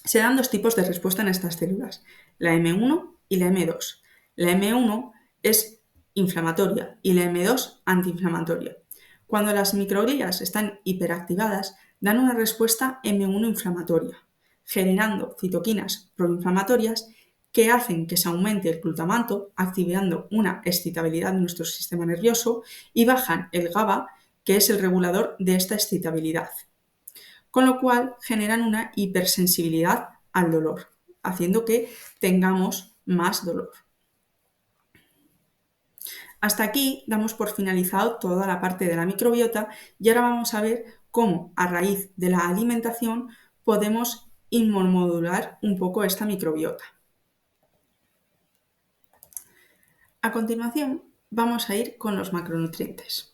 Se dan dos tipos de respuesta en estas células, la M1 y la M2. La M1 es inflamatoria y la M2 antiinflamatoria. Cuando las microglías están hiperactivadas, dan una respuesta M1 inflamatoria, generando citoquinas proinflamatorias que hacen que se aumente el glutamato, activando una excitabilidad de nuestro sistema nervioso, y bajan el GABA, que es el regulador de esta excitabilidad. Con lo cual generan una hipersensibilidad al dolor, haciendo que tengamos más dolor. Hasta aquí damos por finalizado toda la parte de la microbiota y ahora vamos a ver cómo a raíz de la alimentación podemos inmunomodular un poco esta microbiota. A continuación vamos a ir con los macronutrientes.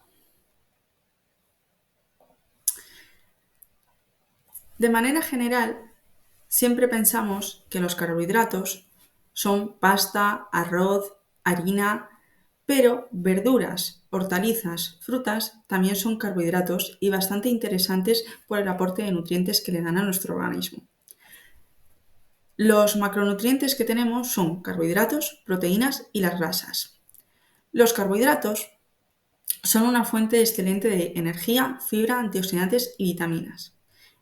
De manera general, siempre pensamos que los carbohidratos son pasta, arroz, harina, pero verduras, hortalizas, frutas también son carbohidratos y bastante interesantes por el aporte de nutrientes que le dan a nuestro organismo. Los macronutrientes que tenemos son carbohidratos, proteínas y las grasas. Los carbohidratos son una fuente excelente de energía, fibra, antioxidantes y vitaminas.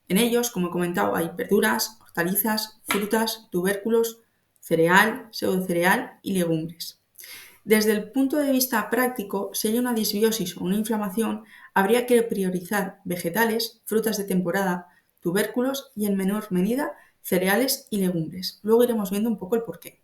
En ellos, como he comentado, hay verduras, hortalizas, frutas, tubérculos, cereal, pseudocereal y legumbres. Desde el punto de vista práctico, si hay una disbiosis o una inflamación, habría que priorizar vegetales, frutas de temporada, tubérculos y, en menor medida, cereales y legumbres. Luego iremos viendo un poco el porqué.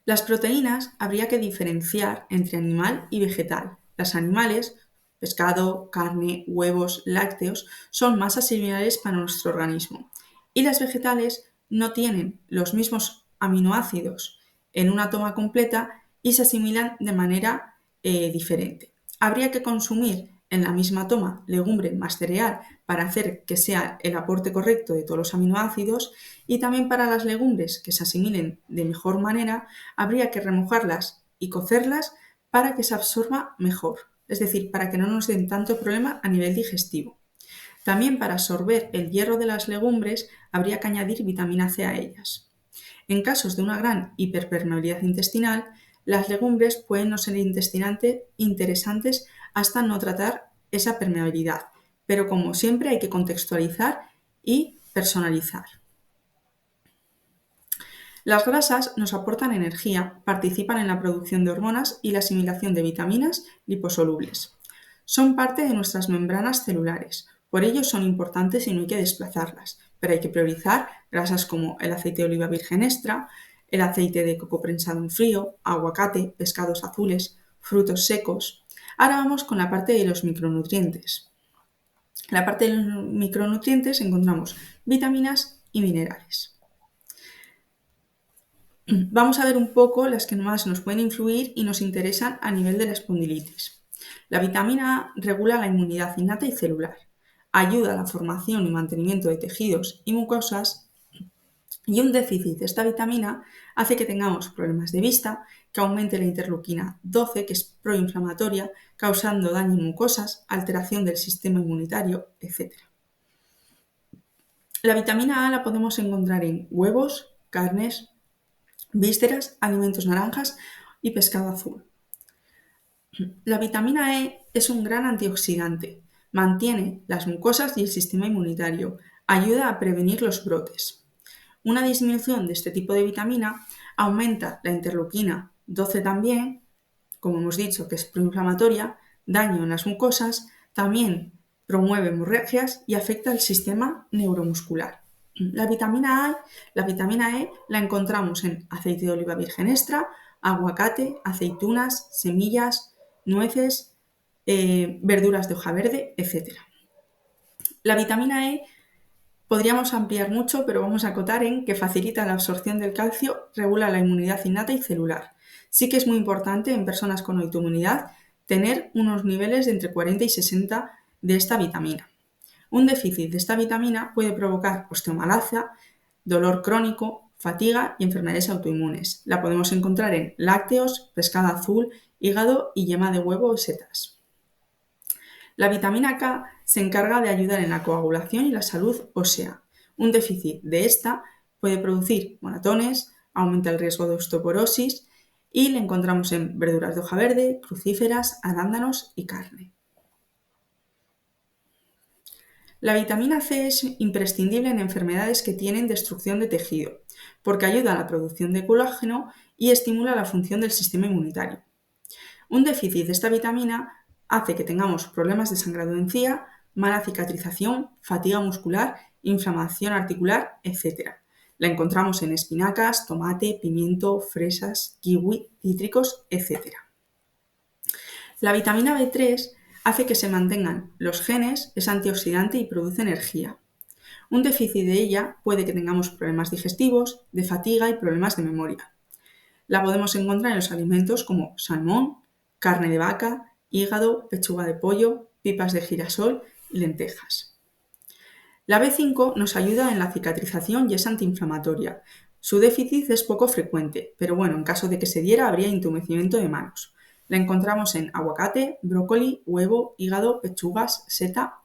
Las proteínas habría que diferenciar entre animal y vegetal. Las animales, pescado, carne, huevos, lácteos, son más asimilables para nuestro organismo. Y las vegetales no tienen los mismos aminoácidos en una toma completa y se asimilan de manera diferente. Habría que consumir en la misma toma legumbre más cereal para hacer que sea el aporte correcto de todos los aminoácidos, y también para las legumbres que se asimilen de mejor manera habría que remojarlas y cocerlas para que se absorba mejor, es decir, para que no nos den tanto problema a nivel digestivo. También para absorber el hierro de las legumbres habría que añadir vitamina C a ellas. En casos de una gran hiperpermeabilidad intestinal, las legumbres pueden no ser interesantes hasta no tratar esa permeabilidad, pero como siempre hay que contextualizar y personalizar. Las grasas nos aportan energía, participan en la producción de hormonas y la asimilación de vitaminas liposolubles. Son parte de nuestras membranas celulares, por ello son importantes y no hay que desplazarlas, pero hay que priorizar grasas como el aceite de oliva virgen extra, el aceite de coco prensado en frío, aguacate, pescados azules, frutos secos. Ahora vamos con la parte de los micronutrientes. En la parte de los micronutrientes encontramos vitaminas y minerales. Vamos a ver un poco las que más nos pueden influir y nos interesan a nivel de la espondilitis. La vitamina A regula la inmunidad innata y celular, ayuda a la formación y mantenimiento de tejidos y mucosas, y un déficit de esta vitamina hace que tengamos problemas de vista, que aumente la interleuquina 12, que es proinflamatoria, causando daño en mucosas, alteración del sistema inmunitario, etc. La vitamina A la podemos encontrar en huevos, carnes, vísceras, alimentos naranjas y pescado azul. La vitamina E es un gran antioxidante, mantiene las mucosas y el sistema inmunitario, ayuda a prevenir los brotes. Una disminución de este tipo de vitamina aumenta la interleuquina 12 también, como hemos dicho que es proinflamatoria, daño en las mucosas, también promueve hemorragias y afecta al sistema neuromuscular. La vitamina E la encontramos en aceite de oliva virgen extra, aguacate, aceitunas, semillas, nueces, verduras de hoja verde, etc. La vitamina E podríamos ampliar mucho, pero vamos a acotar en que facilita la absorción del calcio, regula la inmunidad innata y celular. Sí que es muy importante en personas con autoinmunidad tener unos niveles de entre 40 y 60 de esta vitamina. Un déficit de esta vitamina puede provocar osteomalacia, dolor crónico, fatiga y enfermedades autoinmunes. La podemos encontrar en lácteos, pescado azul, hígado y yema de huevo o setas. La vitamina K se encarga de ayudar en la coagulación y la salud ósea. Un déficit de esta puede producir moratones, aumenta el riesgo de osteoporosis y la encontramos en verduras de hoja verde, crucíferas, arándanos y carne. La vitamina C es imprescindible en enfermedades que tienen destrucción de tejido, porque ayuda a la producción de colágeno y estimula la función del sistema inmunitario. Un déficit de esta vitamina hace que tengamos problemas de sangrado de encía, mala cicatrización, fatiga muscular, inflamación articular, etc. La encontramos en espinacas, tomate, pimiento, fresas, kiwi, cítricos, etc. La vitamina B3 hace que se mantengan los genes, es antioxidante y produce energía. Un déficit de ella puede que tengamos problemas digestivos, de fatiga y problemas de memoria. La podemos encontrar en los alimentos como salmón, carne de vaca, hígado, pechuga de pollo, pipas de girasol y lentejas. La B5 nos ayuda en la cicatrización y es antiinflamatoria. Su déficit es poco frecuente, pero bueno, en caso de que se diera habría entumecimiento de manos. La encontramos en aguacate, brócoli, huevo, hígado, pechugas, seta.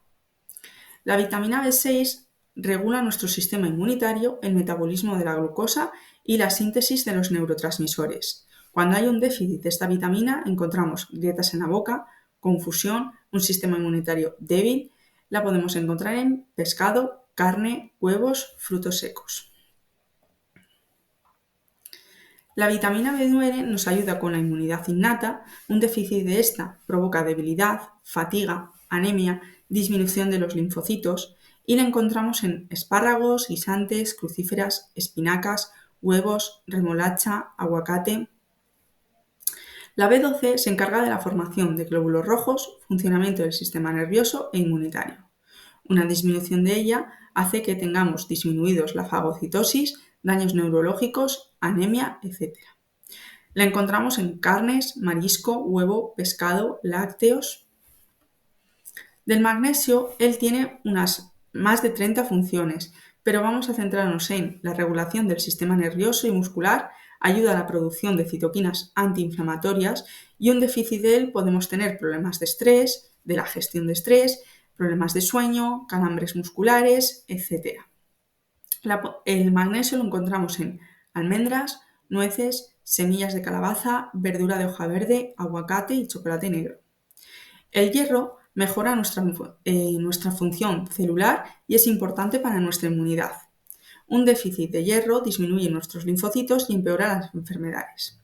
La vitamina B6 regula nuestro sistema inmunitario, el metabolismo de la glucosa y la síntesis de los neurotransmisores. Cuando hay un déficit de esta vitamina encontramos grietas en la boca, confusión, un sistema inmunitario débil. La podemos encontrar en pescado, carne, huevos, frutos secos. La vitamina B9 nos ayuda con la inmunidad innata, un déficit de esta provoca debilidad, fatiga, anemia, disminución de los linfocitos y la encontramos en espárragos, guisantes, crucíferas, espinacas, huevos, remolacha, aguacate. La B12 se encarga de la formación de glóbulos rojos, funcionamiento del sistema nervioso e inmunitario. Una disminución de ella hace que tengamos disminuidos la fagocitosis, daños neurológicos, anemia, etc. La encontramos en carnes, marisco, huevo, pescado, lácteos. Del magnesio, él tiene unas más de 30 funciones, pero vamos a centrarnos en la regulación del sistema nervioso y muscular, ayuda a la producción de citoquinas antiinflamatorias y un déficit de él podemos tener problemas de estrés, de la gestión de estrés, problemas de sueño, calambres musculares, etc. El magnesio lo encontramos en almendras, nueces, semillas de calabaza, verdura de hoja verde, aguacate y chocolate negro. El hierro mejora nuestra función celular y es importante para nuestra inmunidad. Un déficit de hierro disminuye nuestros linfocitos y empeora las enfermedades.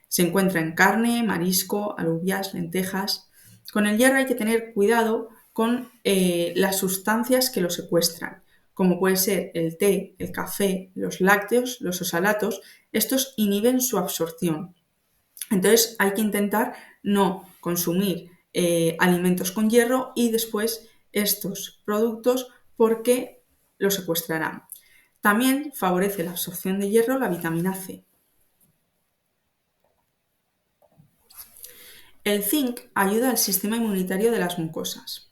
Se encuentra en carne, marisco, alubias, lentejas. Con el hierro hay que tener cuidado con las sustancias que lo secuestran, como puede ser el té, el café, los lácteos, los oxalatos. Estos inhiben su absorción. Entonces hay que intentar no consumir alimentos con hierro y después estos productos porque lo secuestrarán. También favorece la absorción de hierro la vitamina C. El zinc ayuda al sistema inmunitario de las mucosas.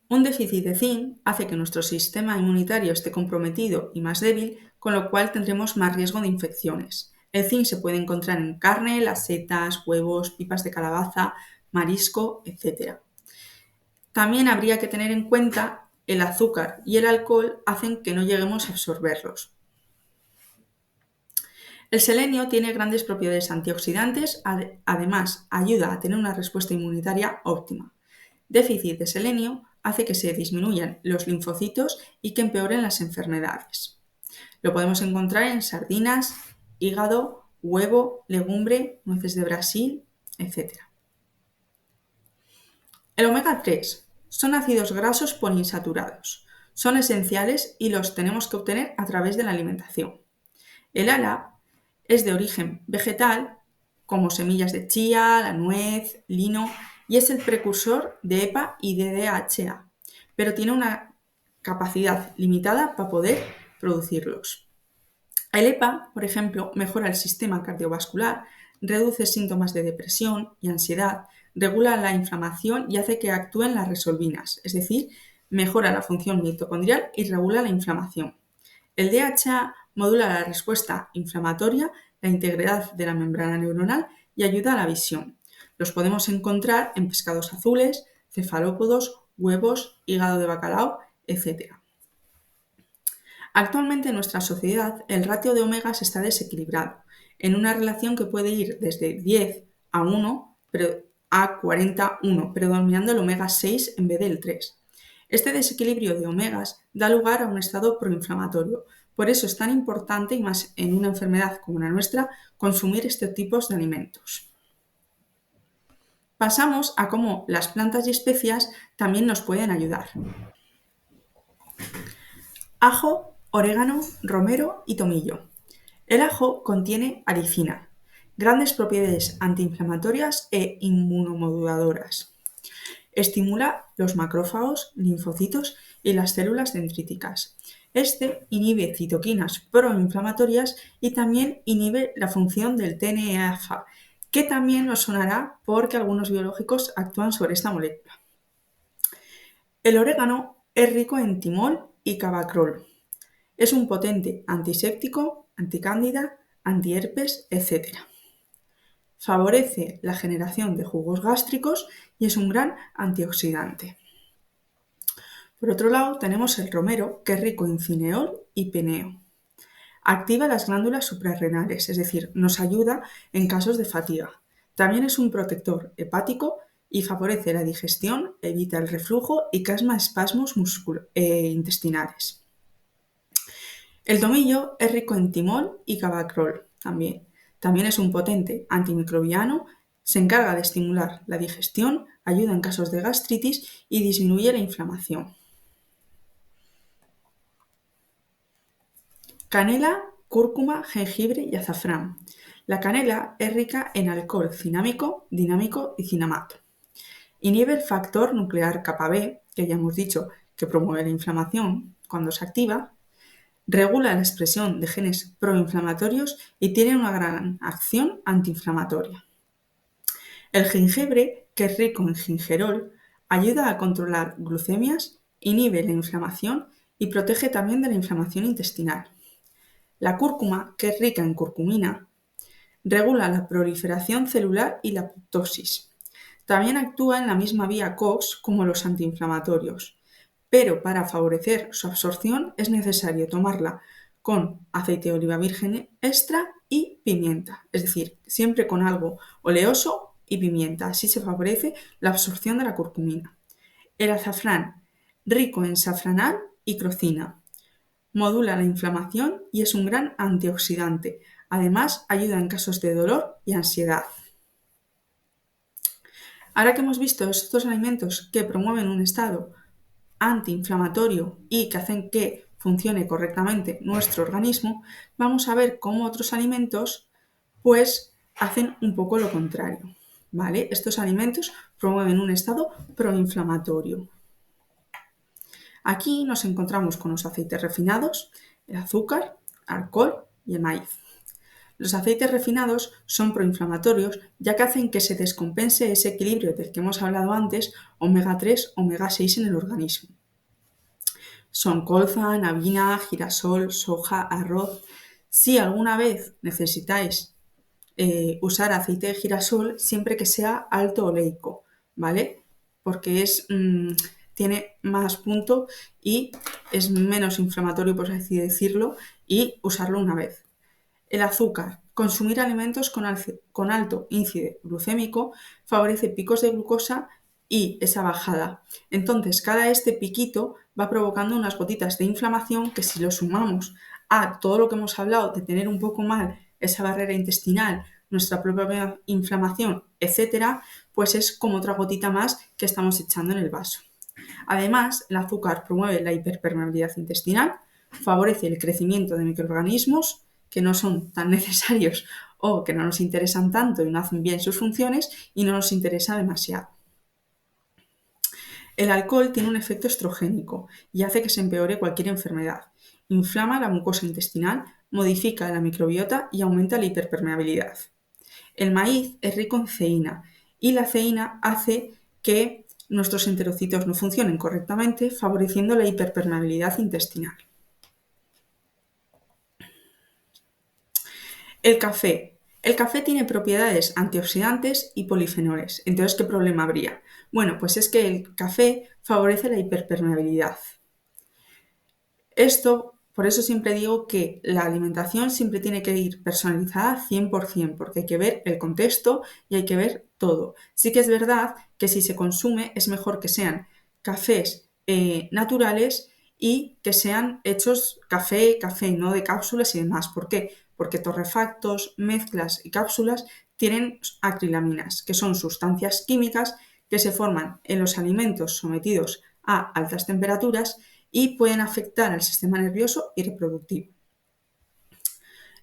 Un déficit de zinc hace que nuestro sistema inmunitario esté comprometido y más débil, con lo cual tendremos más riesgo de infecciones. El zinc se puede encontrar en carne, las setas, huevos, pipas de calabaza, marisco, etc. También habría que tener en cuenta el azúcar y el alcohol hacen que no lleguemos a absorberlos. El selenio tiene grandes propiedades antioxidantes, además ayuda a tener una respuesta inmunitaria óptima. Déficit de selenio hace que se disminuyan los linfocitos y que empeoren las enfermedades. Lo podemos encontrar en sardinas, hígado, huevo, legumbre, nueces de Brasil, etc. El omega 3 son ácidos grasos poliinsaturados. Son esenciales y los tenemos que obtener a través de la alimentación. El ALA es de origen vegetal, como semillas de chía, la nuez, lino, y es el precursor de EPA y de DHA, pero tiene una capacidad limitada para poder producirlos. El EPA, por ejemplo, mejora el sistema cardiovascular, reduce síntomas de depresión y ansiedad, regula la inflamación y hace que actúen las resolvinas, es decir, mejora la función mitocondrial y regula la inflamación. El DHA modula la respuesta inflamatoria, la integridad de la membrana neuronal y ayuda a la visión. Los podemos encontrar en pescados azules, cefalópodos, huevos, hígado de bacalao, etc. Actualmente en nuestra sociedad el ratio de omegas está desequilibrado, en una relación que puede ir desde 10 a 1 a 40-1, predominando el omega 6 en vez del 3. Este desequilibrio de omegas da lugar a un estado proinflamatorio. Por eso es tan importante, y más en una enfermedad como la nuestra, consumir estos tipos de alimentos. Pasamos a cómo las plantas y especias también nos pueden ayudar. Ajo, orégano, romero y tomillo. El ajo contiene aricina, grandes propiedades antiinflamatorias e inmunomoduladoras. Estimula los macrófagos, linfocitos y las células dendríticas. Este inhibe citoquinas proinflamatorias y también inhibe la función del TNF-alfa, que también nos sonará porque algunos biológicos actúan sobre esta molécula. El orégano es rico en timol y cabacriol. Es un potente antiséptico, anticándida, antiherpes, etc. Favorece la generación de jugos gástricos y es un gran antioxidante. Por otro lado, tenemos el romero, que es rico en cineol y peneo. Activa las glándulas suprarrenales, es decir, nos ayuda en casos de fatiga. También es un protector hepático y favorece la digestión, evita el reflujo y calma espasmos intestinales. El tomillo es rico en timol y cabacriol también. También es un potente antimicrobiano, se encarga de estimular la digestión, ayuda en casos de gastritis y disminuye la inflamación. Canela, cúrcuma, jengibre y azafrán. La canela es rica en alcohol cinámico, dinámico y cinamato. Inhibe el factor nuclear kappa B, que ya hemos dicho que promueve la inflamación cuando se activa, regula la expresión de genes proinflamatorios y tiene una gran acción antiinflamatoria. El jengibre, que es rico en gingerol, ayuda a controlar glucemias, inhibe la inflamación y protege también de la inflamación intestinal. La cúrcuma, que es rica en curcumina, regula la proliferación celular y la apoptosis. También actúa en la misma vía COX como los antiinflamatorios, pero para favorecer su absorción es necesario tomarla con aceite de oliva virgen extra y pimienta, es decir, siempre con algo oleoso y pimienta, así se favorece la absorción de la curcumina. El azafrán, rico en safranal y crocina, modula la inflamación y es un gran antioxidante. Además, ayuda en casos de dolor y ansiedad. Ahora que hemos visto estos alimentos que promueven un estado antiinflamatorio y que hacen que funcione correctamente nuestro organismo, vamos a ver cómo otros alimentos pues hacen un poco lo contrario, ¿vale? Estos alimentos promueven un estado proinflamatorio. Aquí nos encontramos con los aceites refinados, el azúcar, alcohol y el maíz. Los aceites refinados son proinflamatorios ya que hacen que se descompense ese equilibrio del que hemos hablado antes, omega 3, omega 6 en el organismo. Son colza, avena, girasol, soja, arroz. Si alguna vez necesitáis usar aceite de girasol, siempre que sea alto oleico, ¿vale? Porque tiene más punto y es menos inflamatorio, por así decirlo, y usarlo una vez. El azúcar. Consumir alimentos con alto índice glucémico favorece picos de glucosa y esa bajada. Entonces, cada este piquito va provocando unas gotitas de inflamación que si lo sumamos a todo lo que hemos hablado de tener un poco mal esa barrera intestinal, nuestra propia inflamación, etcétera, pues es como otra gotita más que estamos echando en el vaso. Además, el azúcar promueve la hiperpermeabilidad intestinal, favorece el crecimiento de microorganismos que no son tan necesarios o que no nos interesan tanto y no hacen bien sus funciones y no nos interesa demasiado. El alcohol tiene un efecto estrogénico y hace que se empeore cualquier enfermedad. Inflama la mucosa intestinal, modifica la microbiota y aumenta la hiperpermeabilidad. El maíz es rico en ceína y la ceína hace que nuestros enterocitos no funcionen correctamente, favoreciendo la hiperpermeabilidad intestinal. El café. El café tiene propiedades antioxidantes y polifenoles. Entonces, ¿qué problema habría? Bueno, pues es que el café favorece la hiperpermeabilidad. Por eso siempre digo que la alimentación siempre tiene que ir personalizada 100%, porque hay que ver el contexto y hay que ver todo. Sí que es verdad que si se consume es mejor que sean cafés naturales y que sean hechos café, no de cápsulas y demás. ¿Por qué? Porque torrefactos, mezclas y cápsulas tienen acrilaminas, que son sustancias químicas que se forman en los alimentos sometidos a altas temperaturas y pueden afectar al sistema nervioso y reproductivo.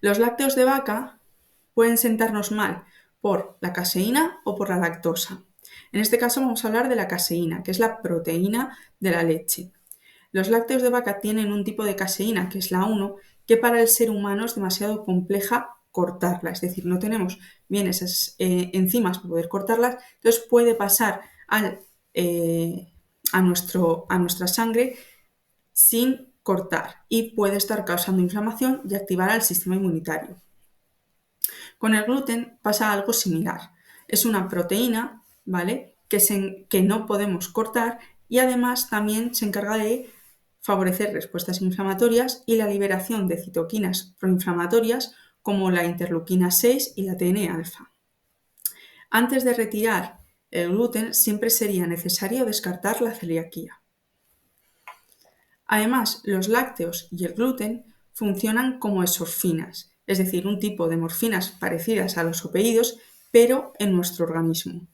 Los lácteos de vaca pueden sentarnos mal por la caseína o por la lactosa. En este caso vamos a hablar de la caseína, que es la proteína de la leche. Los lácteos de vaca tienen un tipo de caseína, que es la 1, que para el ser humano es demasiado compleja cortarla, es decir, no tenemos bien esas enzimas para poder cortarlas, entonces puede pasar a nuestra sangre sin cortar y puede estar causando inflamación y activar al sistema inmunitario. Con el gluten pasa algo similar. Es una proteína, ¿vale? Que no podemos cortar y además también se encarga de favorecer respuestas inflamatorias y la liberación de citoquinas proinflamatorias como la interleuquina 6 y la TNA-alfa. Antes de retirar el gluten siempre sería necesario descartar la celiaquía. Además, los lácteos y el gluten funcionan como exorfinas, es decir, un tipo de morfinas parecidas a los opioides, pero en nuestro organismo.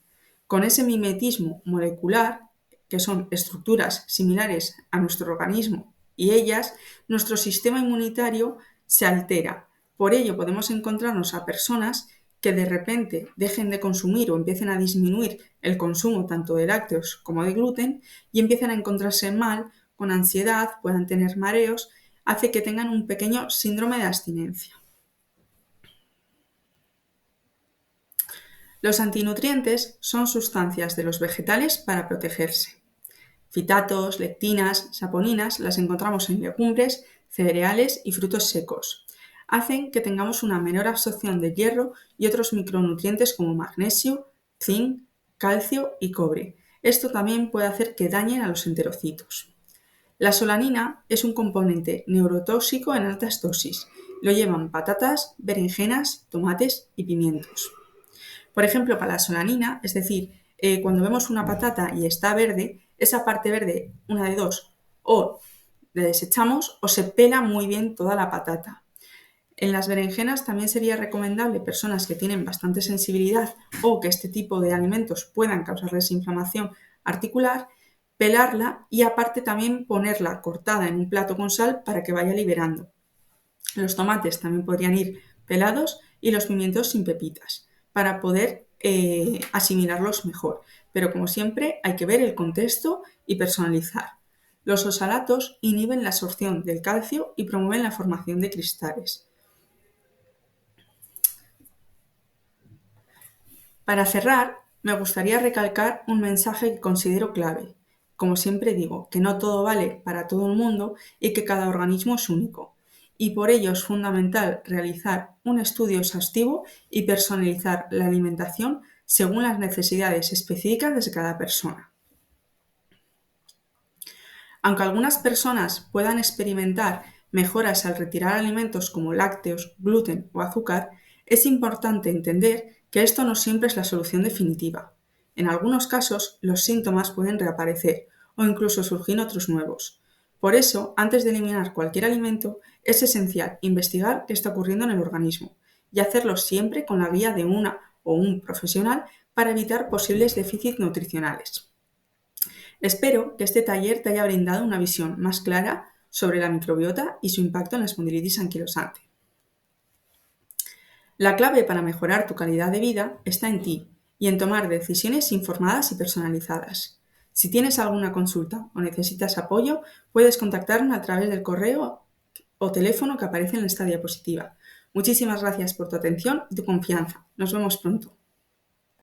Con ese mimetismo molecular, que son estructuras similares a nuestro organismo y ellas, nuestro sistema inmunitario se altera. Por ello podemos encontrarnos a personas que de repente dejen de consumir o empiecen a disminuir el consumo tanto de lácteos como de gluten y empiecen a encontrarse mal, con ansiedad, puedan tener mareos, hace que tengan un pequeño síndrome de abstinencia. Los antinutrientes son sustancias de los vegetales para protegerse. Fitatos, lectinas, saponinas las encontramos en legumbres, cereales y frutos secos. Hacen que tengamos una menor absorción de hierro y otros micronutrientes como magnesio, zinc, calcio y cobre. Esto también puede hacer que dañen a los enterocitos. La solanina es un componente neurotóxico en altas dosis. Lo llevan patatas, berenjenas, tomates y pimientos. Por ejemplo, para la solanina, es decir, cuando vemos una patata y está verde, esa parte verde, una de dos, o la desechamos o se pela muy bien toda la patata. En las berenjenas también sería recomendable personas que tienen bastante sensibilidad o que este tipo de alimentos puedan causarles inflamación articular, pelarla y aparte también ponerla cortada en un plato con sal para que vaya liberando. Los tomates también podrían ir pelados y los pimientos sin pepitas para poder asimilarlos mejor. Pero como siempre hay que ver el contexto y personalizar. Los oxalatos inhiben la absorción del calcio y promueven la formación de cristales. Para cerrar, me gustaría recalcar un mensaje que considero clave. Como siempre digo, que no todo vale para todo el mundo y que cada organismo es único. Y por ello es fundamental realizar un estudio exhaustivo y personalizar la alimentación según las necesidades específicas de cada persona. Aunque algunas personas puedan experimentar mejoras al retirar alimentos como lácteos, gluten o azúcar, es importante entender que esto no siempre es la solución definitiva. En algunos casos, los síntomas pueden reaparecer o incluso surgir otros nuevos. Por eso, antes de eliminar cualquier alimento, es esencial investigar qué está ocurriendo en el organismo y hacerlo siempre con la guía de una o un profesional para evitar posibles déficits nutricionales. Espero que este taller te haya brindado una visión más clara sobre la microbiota y su impacto en la espondilitis anquilosante. La clave para mejorar tu calidad de vida está en ti y en tomar decisiones informadas y personalizadas. Si tienes alguna consulta o necesitas apoyo, puedes contactarme a través del correo o teléfono que aparece en esta diapositiva. Muchísimas gracias por tu atención y tu confianza. Nos vemos pronto.